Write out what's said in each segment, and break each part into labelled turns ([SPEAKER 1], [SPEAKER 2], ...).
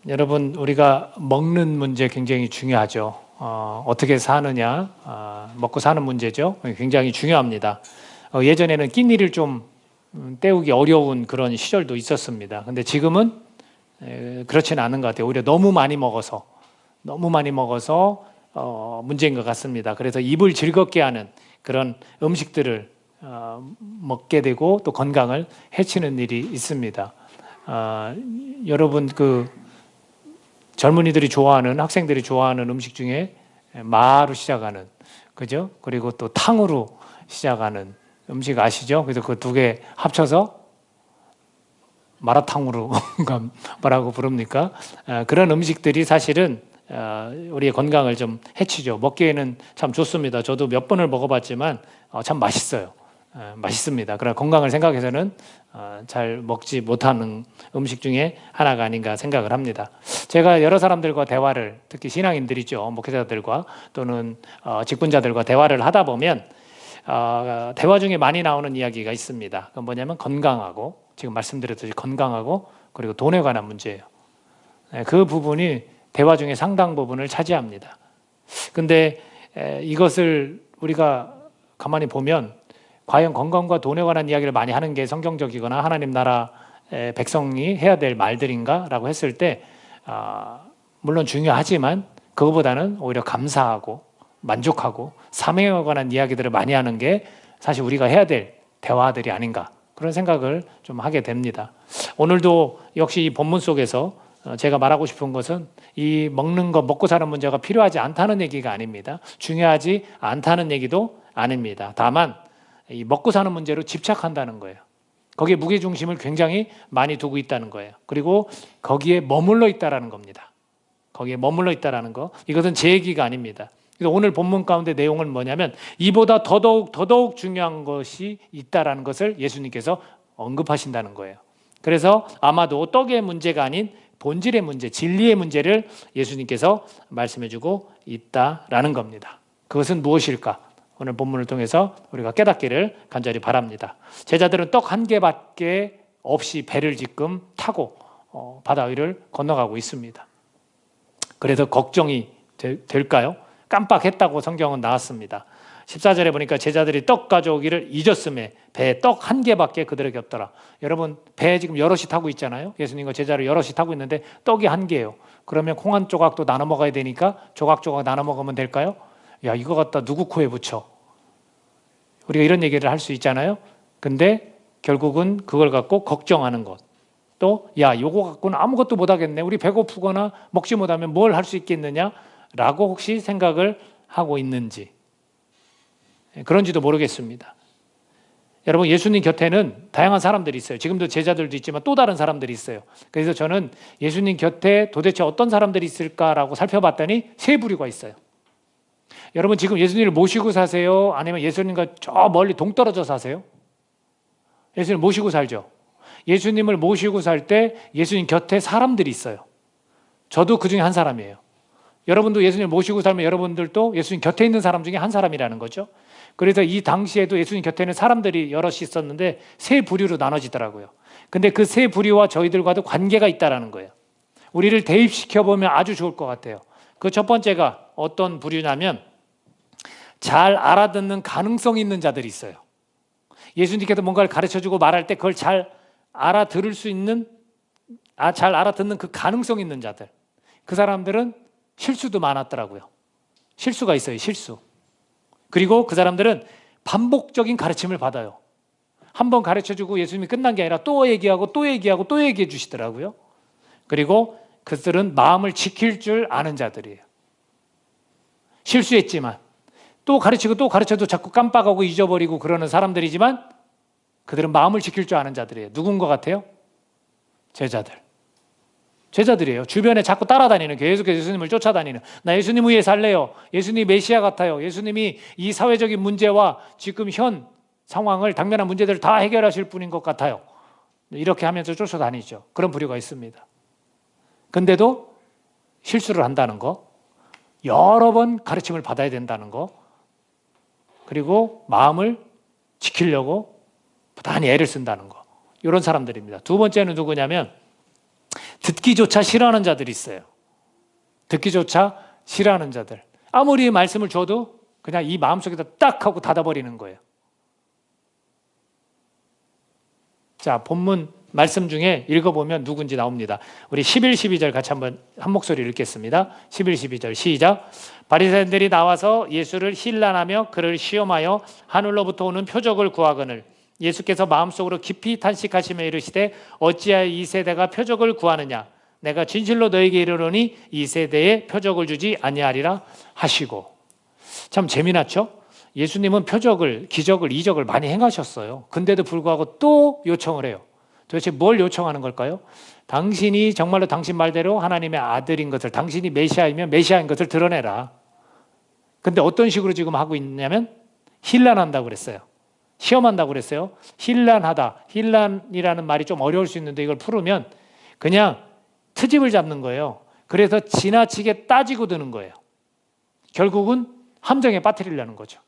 [SPEAKER 1] 여러분, 우리가 먹는 문제 굉장히 중요하죠. 어떻게 사느냐, 먹고 사는 문제죠. 굉장히 중요합니다. 예전에는 끼니를 좀 때우기 어려운 그런 시절도 있었습니다. 근데 지금은 그렇지는 않은 것 같아요. 오히려 너무 많이 먹어서 문제인 것 같습니다. 그래서 입을 즐겁게 하는 그런 음식들을 먹게 되고 또 건강을 해치는 일이 있습니다. 여러분, 젊은이들이 좋아하는, 학생들이 좋아하는 음식 중에 마로 시작하는, 그죠? 그리고 또 탕으로 시작하는 음식 아시죠? 그래서 그 두 개 합쳐서 마라탕으로 뭐라고 부릅니까? 그런 음식들이 사실은 우리의 건강을 좀 해치죠. 먹기에는 참 좋습니다. 저도 몇 번을 먹어봤지만 참 맛있어요. 맛있습니다. 그러나 건강을 생각해서는 잘 먹지 못하는 음식 중에 하나가 아닌가 생각을 합니다. 제가 여러 사람들과 대화를, 특히 신앙인들이죠, 목회자들과 또는 직분자들과 대화를 하다 보면 대화 중에 많이 나오는 이야기가 있습니다. 그건 뭐냐면 건강하고, 지금 말씀드렸듯이 건강하고 그리고 돈에 관한 문제예요. 그 부분이 대화 중에 상당 부분을 차지합니다. 근데 이것을 우리가 가만히 보면 과연 건강과 돈에 관한 이야기를 많이 하는 게 성경적이거나 하나님 나라 백성이 해야 될 말들인가? 라고 했을 때 물론 중요하지만 그것보다는 오히려 감사하고 만족하고 사명에 관한 이야기들을 많이 하는 게 사실 우리가 해야 될 대화들이 아닌가, 그런 생각을 좀 하게 됩니다. 오늘도 역시 이 본문 속에서 제가 말하고 싶은 것은 이 먹는 것, 먹고 사는 문제가 필요하지 않다는 얘기가 아닙니다. 중요하지 않다는 얘기도 아닙니다. 다만 이 먹고 사는 문제로 집착한다는 거예요. 거기에 무게중심을 굉장히 많이 두고 있다는 거예요. 그리고 거기에 머물러 있다라는 겁니다. 거기에 머물러 있다라는 거. 이것은 제 얘기가 아닙니다. 그래서 오늘 본문 가운데 내용은 뭐냐면 이보다 더더욱 중요한 것이 있다라는 것을 예수님께서 언급하신다는 거예요. 그래서 아마도 떡의 문제가 아닌 본질의 문제, 진리의 문제를 예수님께서 말씀해주고 있다라는 겁니다. 그것은 무엇일까? 오늘 본문을 통해서 우리가 깨닫기를 간절히 바랍니다. 제자들은 떡 한 개밖에 없이 배를 지금 타고 바다 위를 건너가고 있습니다. 그래서 걱정이 될까요? 깜빡했다고 성경은 나왔습니다. 14절에 보니까 제자들이 떡 가져오기를 잊었음에 배에 떡 한 개밖에 그들에게 없더라. 여러분, 배에 지금 여럿이 타고 있잖아요. 예수님과 제자를 여럿이 타고 있는데 떡이 한 개예요. 그러면 콩 한 조각도 나눠 먹어야 되니까 조각조각 나눠 먹으면 될까요? 야, 이거 갖다 누구 코에 붙여? 우리가 이런 얘기를 할 수 있잖아요. 근데 결국은 그걸 갖고 걱정하는 것. 또, 야, 요거 갖고는 아무것도 못 하겠네. 우리 배고프거나 먹지 못하면 뭘 할 수 있겠느냐? 라고 혹시 생각을 하고 있는지. 그런지도 모르겠습니다. 여러분, 예수님 곁에는 다양한 사람들이 있어요. 지금도 제자들도 있지만 또 다른 사람들이 있어요. 그래서 저는 예수님 곁에 도대체 어떤 사람들이 있을까라고 살펴봤더니 세 부류가 있어요. 여러분, 지금 예수님을 모시고 사세요? 아니면 예수님과 저 멀리 동떨어져 사세요? 예수님을 모시고 살죠. 예수님을 모시고 살 때 예수님 곁에 사람들이 있어요. 저도 그 중에 한 사람이에요. 여러분도 예수님을 모시고 살면 여러분들도 예수님 곁에 있는 사람 중에 한 사람이라는 거죠. 그래서 이 당시에도 예수님 곁에는 사람들이 여럿이 있었는데 세 부류로 나눠지더라고요. 근데 그 세 부류와 저희들과도 관계가 있다는 거예요. 우리를 대입시켜보면 아주 좋을 것 같아요. 그 첫 번째가 어떤 부류냐면 잘 알아듣는 가능성 있는 자들이 있어요. 예수님께서 뭔가를 가르쳐주고 말할 때 그걸 잘 알아들을 수 있는, 잘 알아듣는 그 가능성 있는 자들. 그 사람들은 실수도 많았더라고요. 실수가 있어요, 실수. 그리고 그 사람들은 반복적인 가르침을 받아요. 한 번 가르쳐주고 예수님이 끝난 게 아니라 또 얘기하고 또 얘기하고 또 얘기해 주시더라고요. 그리고 그들은 마음을 지킬 줄 아는 자들이에요. 실수했지만 또 가르치고 또 가르쳐도 자꾸 깜빡하고 잊어버리고 그러는 사람들이지만 그들은 마음을 지킬 줄 아는 자들이에요. 누군 것 같아요? 제자들이에요. 주변에 자꾸 따라다니는, 계속해서 예수님을 쫓아다니는, 나 예수님 위에 살래요. 예수님이 메시아 같아요. 예수님이 이 사회적인 문제와 지금 현 상황을, 당면한 문제들을 다 해결하실 분인 것 같아요. 이렇게 하면서 쫓아다니죠. 그런 부류가 있습니다. 근데도 실수를 한다는 거, 여러 번 가르침을 받아야 된다는 거, 그리고 마음을 지키려고 부단히 애를 쓴다는 거, 이런 사람들입니다. 두 번째는 누구냐면 듣기조차 싫어하는 자들이 있어요. 듣기조차 싫어하는 자들. 아무리 말씀을 줘도 그냥 이 마음속에다 딱 하고 닫아버리는 거예요. 자, 본문 말씀 중에 읽어보면 누군지 나옵니다. 우리 11, 12절 같이 한번 한 목소리 읽겠습니다. 11, 12절 시작. 바리새인들이 나와서 예수를 힐난하며 그를 시험하여 하늘로부터 오는 표적을 구하거늘 예수께서 마음속으로 깊이 탄식하시며 이르시되 어찌하여 이 세대가 표적을 구하느냐 내가 진실로 너에게 이르노니 이 세대에 표적을 주지 아니하리라 하시고. 참 재미났죠? 예수님은 표적을, 기적을, 이적을 많이 행하셨어요. 근데도 불구하고 또 요청을 해요. 도대체 뭘 요청하는 걸까요? 당신이 정말로 당신 말대로 하나님의 아들인 것을, 당신이 메시아이면 메시아인 것을 드러내라. 근데 어떤 식으로 지금 하고 있냐면 힐난한다고 그랬어요. 시험한다고 그랬어요. 힐난하다. 힐난이라는 말이 좀 어려울 수 있는데 이걸 풀으면 그냥 트집을 잡는 거예요. 그래서 지나치게 따지고 드는 거예요. 결국은 함정에 빠뜨리려는 거죠.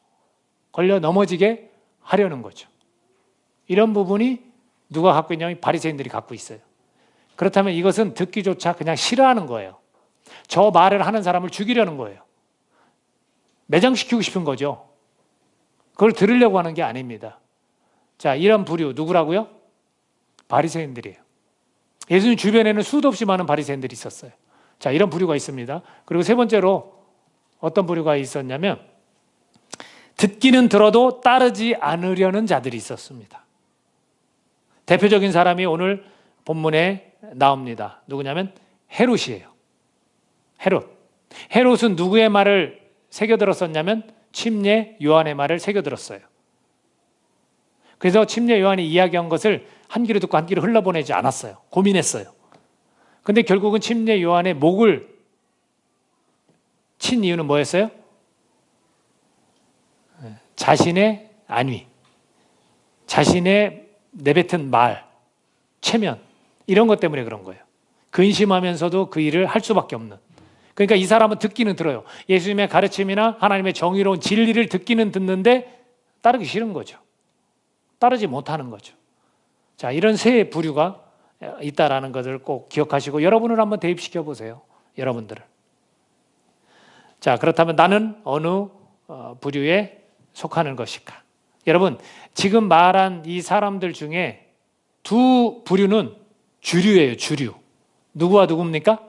[SPEAKER 1] 걸려 넘어지게 하려는 거죠. 이런 부분이 누가 갖고 있냐면 바리새인들이 갖고 있어요. 그렇다면 이것은 듣기조차 그냥 싫어하는 거예요. 저 말을 하는 사람을 죽이려는 거예요. 매장시키고 싶은 거죠. 그걸 들으려고 하는 게 아닙니다. 자, 이런 부류 누구라고요? 바리새인들이에요. 예수님 주변에는 수도 없이 많은 바리새인들이 있었어요. 자, 이런 부류가 있습니다. 그리고 세 번째로 어떤 부류가 있었냐면 듣기는 들어도 따르지 않으려는 자들이 있었습니다. 대표적인 사람이 오늘 본문에 나옵니다. 누구냐면 헤롯이에요. 헤롯은 누구의 말을 새겨들었었냐면 침례 요한의 말을 새겨들었어요. 그래서 침례 요한이 이야기한 것을 한 귀로 듣고 한 귀로 흘러보내지 않았어요. 고민했어요. 근데 결국은 침례 요한의 목을 친 이유는 뭐였어요? 자신의 안위, 자신의 내뱉은 말, 체면 이런 것 때문에 그런 거예요. 근심하면서도 그 일을 할 수밖에 없는. 그러니까 이 사람은 듣기는 들어요. 예수님의 가르침이나 하나님의 정의로운 진리를 듣기는 듣는데 따르기 싫은 거죠. 따르지 못하는 거죠. 자, 이런 세 부류가 있다라는 것을 꼭 기억하시고 여러분을 한번 대입시켜 보세요. 여러분들을. 자, 그렇다면 나는 어느 부류에 속하는 것일까? 여러분, 지금 말한 이 사람들 중에 두 부류는 주류예요. 주류. 누구와 누굽니까?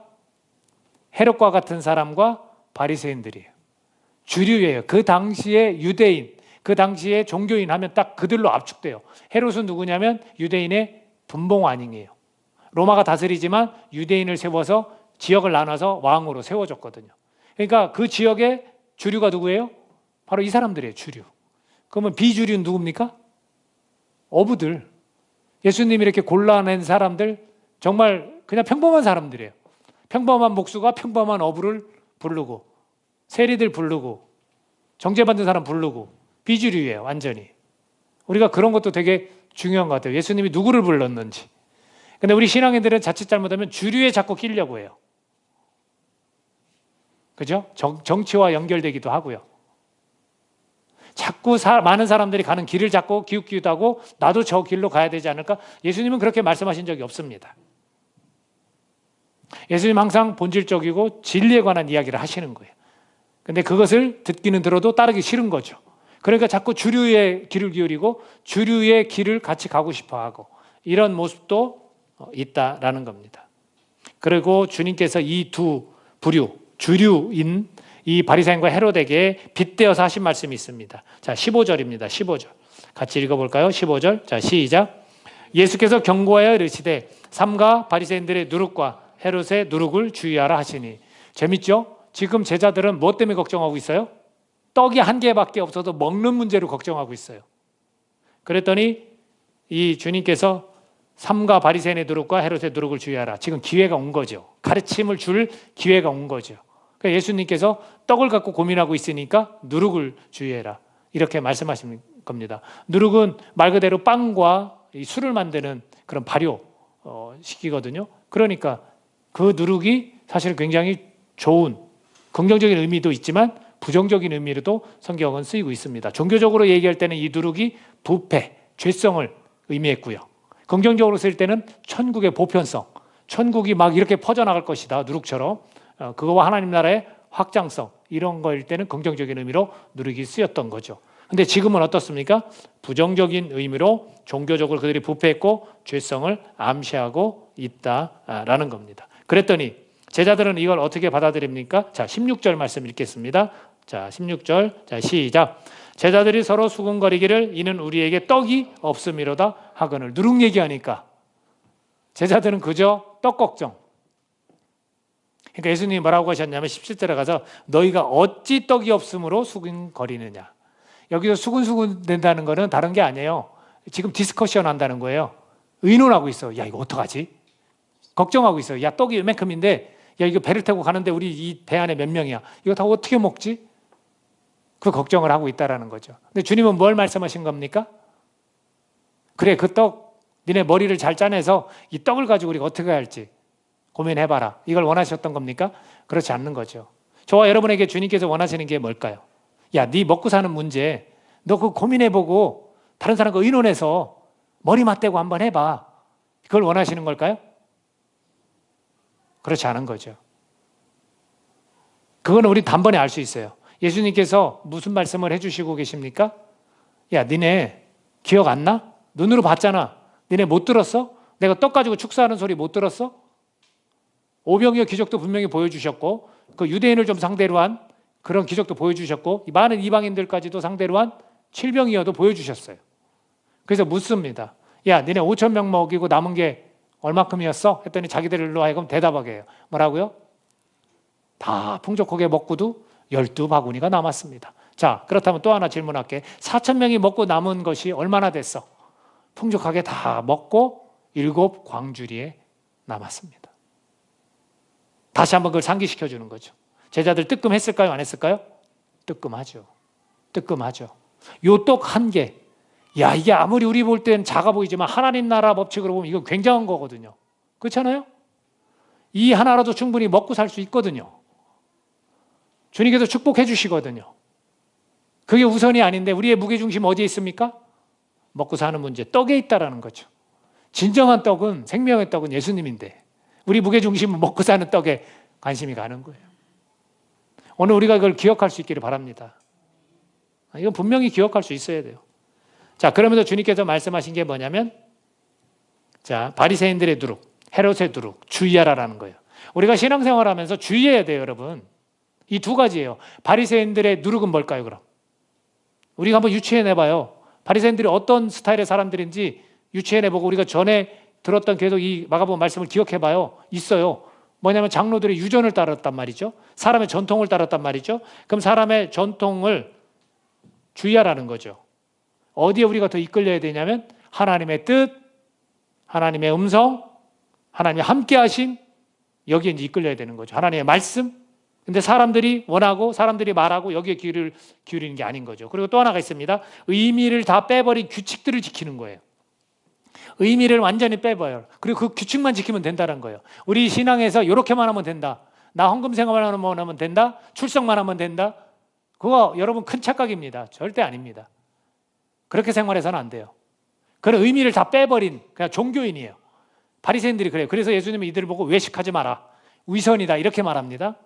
[SPEAKER 1] 헤롯과 같은 사람과 바리새인들이에요. 주류예요. 그 당시에 유대인, 그 당시에 종교인 하면 딱 그들로 압축돼요. 헤롯은 누구냐면 유대인의 분봉왕이에요. 로마가 다스리지만 유대인을 세워서 지역을 나눠서 왕으로 세워줬거든요. 그러니까 그 지역의 주류가 누구예요? 바로 이 사람들이에요. 주류. 그러면 비주류는 누굽니까? 어부들. 예수님이 이렇게 골라낸 사람들 정말 그냥 평범한 사람들이에요. 평범한 목수가 평범한 어부를 부르고 세리들 부르고 정죄받는 사람 부르고 비주류예요. 완전히. 우리가 그런 것도 되게 중요한 것 같아요. 예수님이 누구를 불렀는지. 근데 우리 신앙인들은 자칫 잘못하면 주류에 자꾸 끼려고 해요. 그죠? 정치와 연결되기도 하고요. 자꾸 많은 사람들이 가는 길을 잡고 기웃기웃 하고 나도 저 길로 가야 되지 않을까? 예수님은 그렇게 말씀하신 적이 없습니다. 예수님 항상 본질적이고 진리에 관한 이야기를 하시는 거예요. 근데 그것을 듣기는 들어도 따르기 싫은 거죠. 그러니까 자꾸 주류의 길을 기울이고 주류의 길을 같이 가고 싶어 하고 이런 모습도 있다라는 겁니다. 그리고 주님께서 이 두 부류, 주류인 이 바리새인과 헤롯에게 빗대어서 하신 말씀이 있습니다. 자, 15절입니다. 15절. 같이 읽어볼까요? 15절. 자, 시작. 예수께서 경고하여 이르시되 삼가 바리새인들의 누룩과 헤롯의 누룩을 주의하라 하시니. 재밌죠? 지금 제자들은 뭐 때문에 걱정하고 있어요? 떡이 한 개밖에 없어서 먹는 문제로 걱정하고 있어요. 그랬더니 이 주님께서 삼가 바리새인의 누룩과 헤롯의 누룩을 주의하라. 지금 기회가 온 거죠. 가르침을 줄 기회가 온 거죠. 그러니까 예수님께서 떡을 갖고 고민하고 있으니까 누룩을 주의해라. 이렇게 말씀하신 겁니다. 누룩은 말 그대로 빵과 이 술을 만드는 그런 발효 시키거든요. 그러니까 그 누룩이 사실 굉장히 좋은 긍정적인 의미도 있지만 부정적인 의미로도 성경은 쓰이고 있습니다. 종교적으로 얘기할 때는 이 누룩이 부패, 죄성을 의미했고요. 긍정적으로 쓸 때는 천국의 보편성, 천국이 막 이렇게 퍼져나갈 것이다. 누룩처럼. 그거와 하나님 나라의 확장성 이런 거일 때는 긍정적인 의미로 누룩이 쓰였던 거죠. 근데 지금은 어떻습니까? 부정적인 의미로 종교적으로 그들이 부패했고 죄성을 암시하고 있다라는 겁니다. 그랬더니 제자들은 이걸 어떻게 받아들입니까? 자, 16절 말씀 읽겠습니다. 자, 16절. 자, 시작. 제자들이 서로 수군거리기를 이는 우리에게 떡이 없음이로다 하거늘. 누룩 얘기하니까 제자들은 그저 떡 걱정. 그러니까 예수님이 뭐라고 하셨냐면 17절에 가서 너희가 어찌 떡이 없음으로 수군거리느냐. 여기서 수군수군 된다는 거는 다른 게 아니에요. 지금 디스커션 한다는 거예요. 의논하고 있어. 야, 이거 어떡하지? 걱정하고 있어요. 야, 떡이 이만큼인데 야, 이거 배를 타고 가는데 우리 이 배 안에 몇 명이야? 이거 다 어떻게 먹지? 그 걱정을 하고 있다라는 거죠. 근데 주님은 뭘 말씀하신 겁니까? 그래, 그 떡, 니네 머리를 잘 짜내서 이 떡을 가지고 우리가 어떻게 할지 고민해봐라. 이걸 원하셨던 겁니까? 그렇지 않는 거죠. 저와 여러분에게 주님께서 원하시는 게 뭘까요? 야, 네 먹고 사는 문제, 너 그거 고민해보고 다른 사람과 의논해서 머리 맞대고 한번 해봐. 그걸 원하시는 걸까요? 그렇지 않은 거죠. 그거는 우리 단번에 알 수 있어요. 예수님께서 무슨 말씀을 해주시고 계십니까? 야, 니네 기억 안 나? 눈으로 봤잖아. 니네 못 들었어? 내가 떡 가지고 축사하는 소리 못 들었어? 오병이어 기적도 분명히 보여주셨고 그 유대인을 좀 상대로 한 그런 기적도 보여주셨고 많은 이방인들까지도 상대로 한 칠병이어도 보여주셨어요. 그래서 묻습니다. 야, 니네 5,000명 먹이고 남은 게 얼마큼이었어? 했더니 자기들로 하여금 대답하게 해요. 뭐라고요? 다 풍족하게 먹고도 12바구니가 남았습니다. 자, 그렇다면 또 하나 질문할게. 4,000명이 먹고 남은 것이 얼마나 됐어? 풍족하게 다 먹고 7광주리에 남았습니다. 다시 한번 그걸 상기시켜 주는 거죠. 제자들 뜨끔했을까요? 안 했을까요? 뜨끔하죠. 뜨끔하죠. 요 떡 한 개. 야, 이게 아무리 우리 볼 땐 작아 보이지만 하나님 나라 법칙으로 보면 이건 굉장한 거거든요. 그렇잖아요? 이 하나라도 충분히 먹고 살 수 있거든요. 주님께서 축복해 주시거든요. 그게 우선이 아닌데 우리의 무게중심 어디에 있습니까? 먹고 사는 문제, 떡에 있다라는 거죠. 진정한 떡은, 생명의 떡은 예수님인데 우리 무게중심은 먹고 사는 떡에 관심이 가는 거예요. 오늘 우리가 그걸 기억할 수 있기를 바랍니다. 이건 분명히 기억할 수 있어야 돼요. 자, 그러면서 주님께서 말씀하신 게 뭐냐면 자, 바리새인들의 누룩, 헤롯의 누룩 주의하라라는 거예요. 우리가 신앙생활하면서 주의해야 돼요, 여러분. 이 두 가지예요. 바리새인들의 누룩은 뭘까요, 그럼? 우리가 한번 유추해내봐요. 바리새인들이 어떤 스타일의 사람들인지 유추해내보고 우리가 전에 들었던 계속 이 마가복음 말씀을 기억해봐요. 있어요. 뭐냐면 장로들의 유전을 따랐단 말이죠. 사람의 전통을 따랐단 말이죠. 그럼 사람의 전통을 주의하라는 거죠. 어디에 우리가 더 이끌려야 되냐면 하나님의 뜻, 하나님의 음성, 하나님의 함께하심, 여기에 이제 이끌려야 되는 거죠. 하나님의 말씀. 근데 사람들이 원하고 사람들이 말하고 여기에 귀를 기울이는 게 아닌 거죠. 그리고 또 하나가 있습니다. 의미를 다 빼버린 규칙들을 지키는 거예요. 의미를 완전히 빼버려요. 그리고 그 규칙만 지키면 된다는 거예요. 우리 신앙에서 이렇게만 하면 된다. 나 헌금 생활만 하면 된다. 출석만 하면 된다. 그거 여러분 큰 착각입니다. 절대 아닙니다. 그렇게 생활해서는 안 돼요. 그런 의미를 다 빼버린 그냥 종교인이에요. 바리새인들이 그래요. 그래서 예수님은 이들을 보고 외식하지 마라. 위선이다 이렇게 말합니다.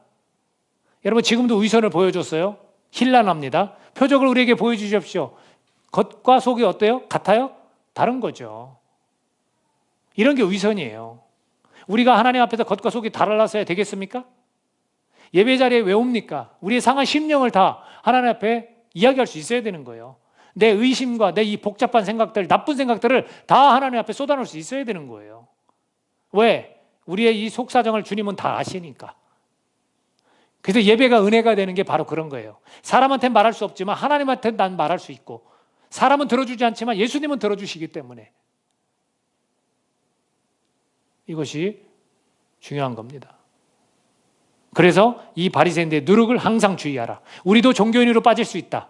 [SPEAKER 1] 여러분 지금도 위선을 보여줬어요. 힐난합니다. 표적을 우리에게 보여주십시오. 겉과 속이 어때요? 같아요? 다른 거죠. 이런 게 위선이에요. 우리가 하나님 앞에서 겉과 속이 달라서야 되겠습니까? 예배 자리에 왜 옵니까? 우리의 상한 심령을 다 하나님 앞에 이야기할 수 있어야 되는 거예요. 내 의심과 내 이 복잡한 생각들, 나쁜 생각들을 다 하나님 앞에 쏟아놓을 수 있어야 되는 거예요. 왜? 우리의 이 속사정을 주님은 다 아시니까. 그래서 예배가 은혜가 되는 게 바로 그런 거예요. 사람한테는 말할 수 없지만 하나님한테는 난 말할 수 있고 사람은 들어주지 않지만 예수님은 들어주시기 때문에 이것이 중요한 겁니다. 그래서 이 바리새인들의 누룩을 항상 주의하라. 우리도 종교인으로 빠질 수 있다.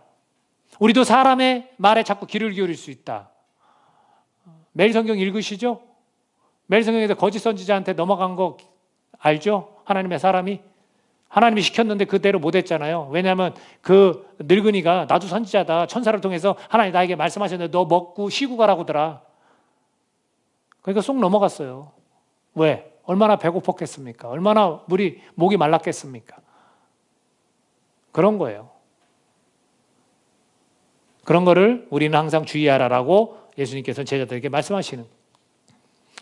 [SPEAKER 1] 우리도 사람의 말에 자꾸 귀를 기울일 수 있다. 매일 성경 읽으시죠? 매일 성경에서 거짓 선지자한테 넘어간 거 알죠? 하나님의 사람이 하나님이 시켰는데 그대로 못했잖아요. 왜냐하면 그 늙은이가 나도 선지자다. 천사를 통해서 하나님 나에게 말씀하셨는데 너 먹고 쉬고 가라고더라. 그러니까 쏙 넘어갔어요. 왜? 얼마나 배고팠겠습니까? 얼마나 목이 말랐겠습니까? 그런 거예요. 그런 거를 우리는 항상 주의하라라고 예수님께서는 제자들에게 말씀하시는.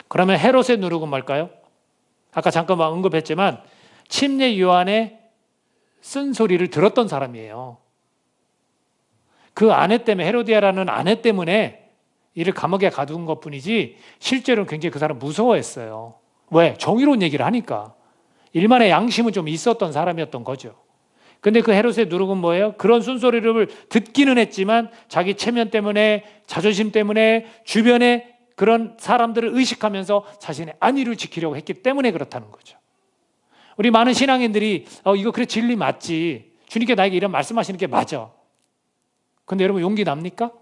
[SPEAKER 1] 그러면 헤롯의 누룩은 뭘까요? 아까 잠깐만 언급했지만 침례 요한의 쓴소리를 들었던 사람이에요. 그 아내 때문에, 헤로디아라는 아내 때문에 이를 감옥에 가둔 것뿐이지 실제로는 굉장히 그 사람 무서워했어요. 왜? 정의로운 얘기를 하니까. 일만의 양심은 좀 있었던 사람이었던 거죠. 근데 그 헤롯의 누룩은 뭐예요? 그런 쓴소리를 듣기는 했지만 자기 체면 때문에, 자존심 때문에, 주변에 그런 사람들을 의식하면서 자신의 안위를 지키려고 했기 때문에 그렇다는 거죠. 우리 많은 신앙인들이 이거 그래 진리 맞지, 주님께 나에게 이런 말씀하시는 게 맞아. 근데 여러분 용기 납니까?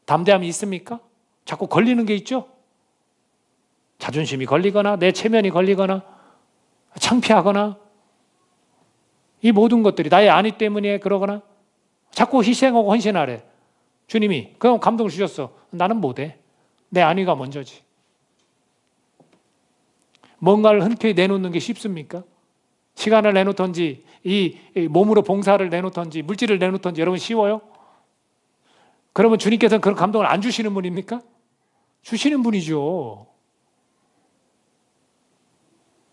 [SPEAKER 1] 담대함이 있습니까? 자꾸 걸리는 게 있죠? 자존심이 걸리거나 내 체면이 걸리거나 창피하거나 이 모든 것들이 나의 안위 때문에 그러거나 자꾸 희생하고 헌신하래. 주님이 그럼 감동을 주셨어. 나는 못해. 내 안위가 먼저지. 뭔가를 흔쾌히 내놓는 게 쉽습니까? 시간을 내놓던지 이 몸으로 봉사를 내놓던지 물질을 내놓던지 여러분 쉬워요? 그러면 주님께서는 그런 감동을 안 주시는 분입니까? 주시는 분이죠.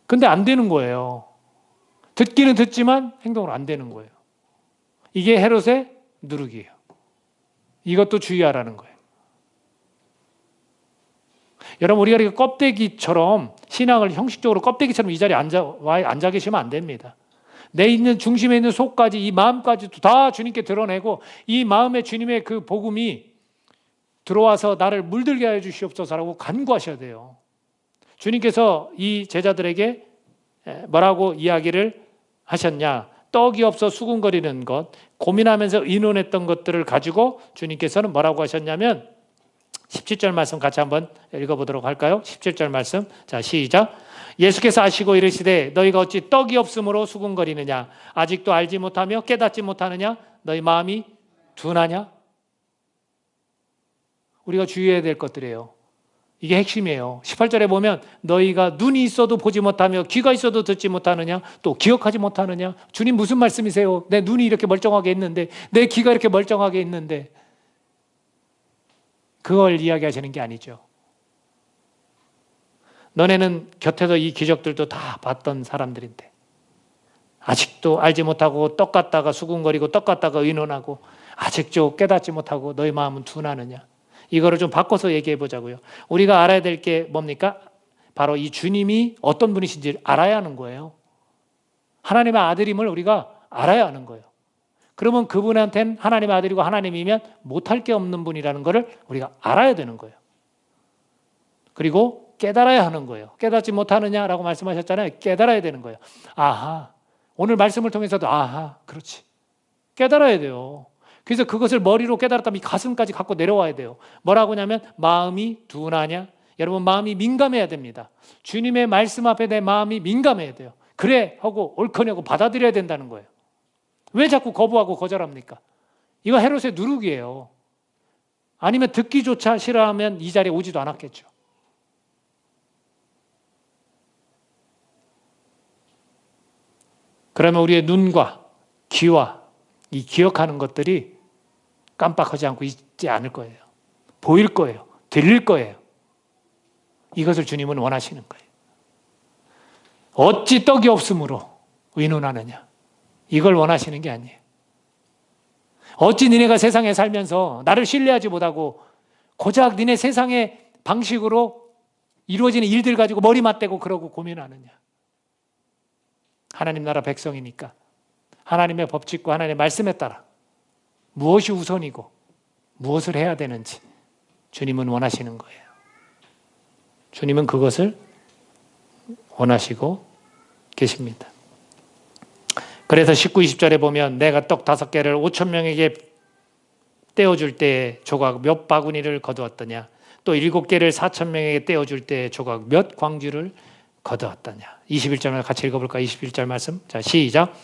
[SPEAKER 1] 근데 안 되는 거예요. 듣기는 듣지만 행동으로 안 되는 거예요. 이게 헤롯의 누룩이에요. 이것도 주의하라는 거예요. 여러분 우리가 이렇게 껍데기처럼 신앙을 형식적으로 껍데기처럼 이 자리에 앉아 계시면 안 됩니다. 내 있는 중심에 있는 속까지 이 마음까지도 다 주님께 드러내고 이 마음에 주님의 그 복음이 들어와서 나를 물들게 하여 주시옵소서라고 간구하셔야 돼요. 주님께서 이 제자들에게 뭐라고 이야기를 하셨냐? 떡이 없어 수군거리는 것, 고민하면서 의논했던 것들을 가지고 주님께서는 뭐라고 하셨냐면 17절 말씀 같이 한번 읽어보도록 할까요? 17절 말씀. 자, 시작. 예수께서 아시고 이르시되 너희가 어찌 떡이 없으므로 수군거리느냐? 아직도 알지 못하며 깨닫지 못하느냐? 너희 마음이 둔하냐? 우리가 주의해야 될 것들이에요. 이게 핵심이에요. 18절에 보면 너희가 눈이 있어도 보지 못하며 귀가 있어도 듣지 못하느냐? 또 기억하지 못하느냐? 주님 무슨 말씀이세요? 내 눈이 이렇게 멀쩡하게 있는데 내 귀가 이렇게 멀쩡하게 있는데 그걸 이야기하시는 게 아니죠. 너네는 곁에서 이 기적들도 다 봤던 사람들인데 아직도 알지 못하고 떡 갖다가 수군거리고 떡 갖다가 의논하고 아직도 깨닫지 못하고 너희 마음은 둔하느냐? 이거를 좀 바꿔서 얘기해 보자고요. 우리가 알아야 될 게 뭡니까? 바로 이 주님이 어떤 분이신지 알아야 하는 거예요. 하나님의 아들임을 우리가 알아야 하는 거예요. 그러면 그분한테는 하나님의 아들이고 하나님이면 못할 게 없는 분이라는 것을 우리가 알아야 되는 거예요. 그리고 깨달아야 하는 거예요. 깨닫지 못하느냐라고 말씀하셨잖아요. 깨달아야 되는 거예요. 아하, 오늘 말씀을 통해서도 아하, 그렇지. 깨달아야 돼요. 그래서 그것을 머리로 깨달았다면 이 가슴까지 갖고 내려와야 돼요. 뭐라고 하냐면 마음이 둔하냐? 여러분 마음이 민감해야 됩니다. 주님의 말씀 앞에 내 마음이 민감해야 돼요. 그래 하고 옳거니 하고 받아들여야 된다는 거예요. 왜 자꾸 거부하고 거절합니까? 이거 헤롯의 누룩이에요. 아니면 듣기조차 싫어하면 이 자리에 오지도 않았겠죠. 그러면 우리의 눈과 귀와 이 기억하는 것들이 깜빡하지 않고 있지 않을 거예요. 보일 거예요. 들릴 거예요. 이것을 주님은 원하시는 거예요. 어찌 떡이 없으므로 의논하느냐? 이걸 원하시는 게 아니에요. 어찌 니네가 세상에 살면서 나를 신뢰하지 못하고 고작 니네 세상의 방식으로 이루어지는 일들 가지고 머리 맞대고 그러고 고민하느냐? 하나님 나라 백성이니까 하나님의 법칙과 하나님의 말씀에 따라 무엇이 우선이고 무엇을 해야 되는지 주님은 원하시는 거예요. 주님은 그것을 원하시고 계십니다. 그래서 19, 20절에 보면 내가 떡 5개를 5,000명에게 떼어줄 때 조각 몇 바구니를 거두었더냐? 또 7개를 4,000명에게 떼어줄 때 조각 몇 광주를 거두었더냐? 21절을 같이 읽어볼까? 21절 말씀. 자, 시작.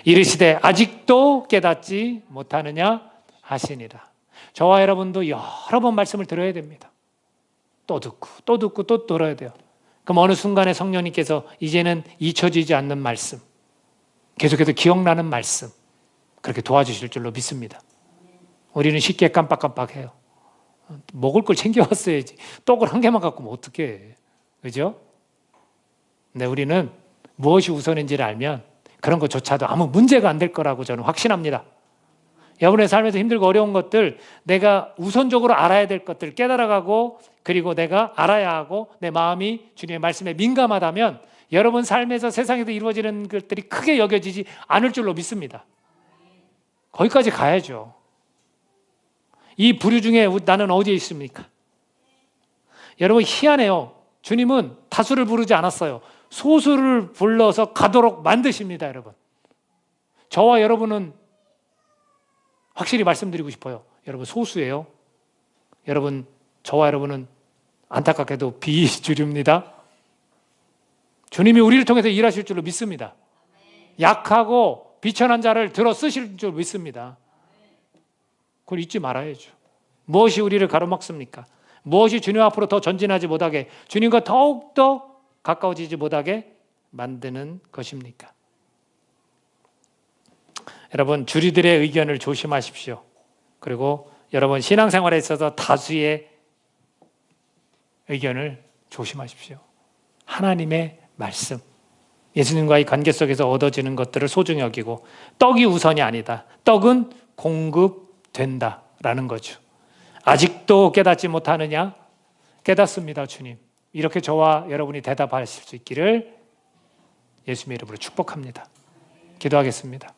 [SPEAKER 1] 이르시되 아직도 깨닫지 못하느냐 하시니라. 저와 여러분도 여러 번 말씀을 들어야 됩니다. 또 듣고 또 듣고 또 들어야 돼요. 그럼 어느 순간에 성령님께서 이제는 잊혀지지 않는 말씀, 계속해서 기억나는 말씀, 그렇게 도와주실 줄로 믿습니다. 우리는 쉽게 깜빡깜빡해요. 먹을 걸 챙겨왔어야지. 떡을 한 개만 갖고 면 어떡해. 그죠? 근데 우리는 무엇이 우선인지를 알면 그런 것조차도 아무 문제가 안 될 거라고 저는 확신합니다. 여러분의 삶에서 힘들고 어려운 것들, 내가 우선적으로 알아야 될 것들 깨달아가고, 그리고 내가 알아야 하고 내 마음이 주님의 말씀에 민감하다면 여러분 삶에서 세상에서 이루어지는 것들이 크게 여겨지지 않을 줄로 믿습니다. 거기까지 가야죠. 이 부류 중에 나는 어디에 있습니까? 여러분 희한해요. 주님은 다수를 부르지 않았어요. 소수를 불러서 가도록 만드십니다, 여러분. 저와 여러분은 확실히 말씀드리고 싶어요. 여러분 소수예요. 여러분, 저와 여러분은 안타깝게도 비주류입니다. 주님이 우리를 통해서 일하실 줄로 믿습니다. 약하고 비천한 자를 들어 쓰실 줄 믿습니다. 그걸 잊지 말아야죠. 무엇이 우리를 가로막습니까? 무엇이 주님 앞으로 더 전진하지 못하게, 주님과 더욱더 가까워지지 못하게 만드는 것입니까? 여러분, 주류들의 의견을 조심하십시오. 그리고 여러분 신앙생활에 있어서 다수의 의견을 조심하십시오. 하나님의 말씀, 예수님과의 관계 속에서 얻어지는 것들을 소중히 여기고, 떡이 우선이 아니다. 떡은 공급된다라는 거죠. 아직도 깨닫지 못하느냐? 깨닫습니다, 주님. 이렇게 저와 여러분이 대답하실 수 있기를 예수님의 이름으로 축복합니다. 기도하겠습니다.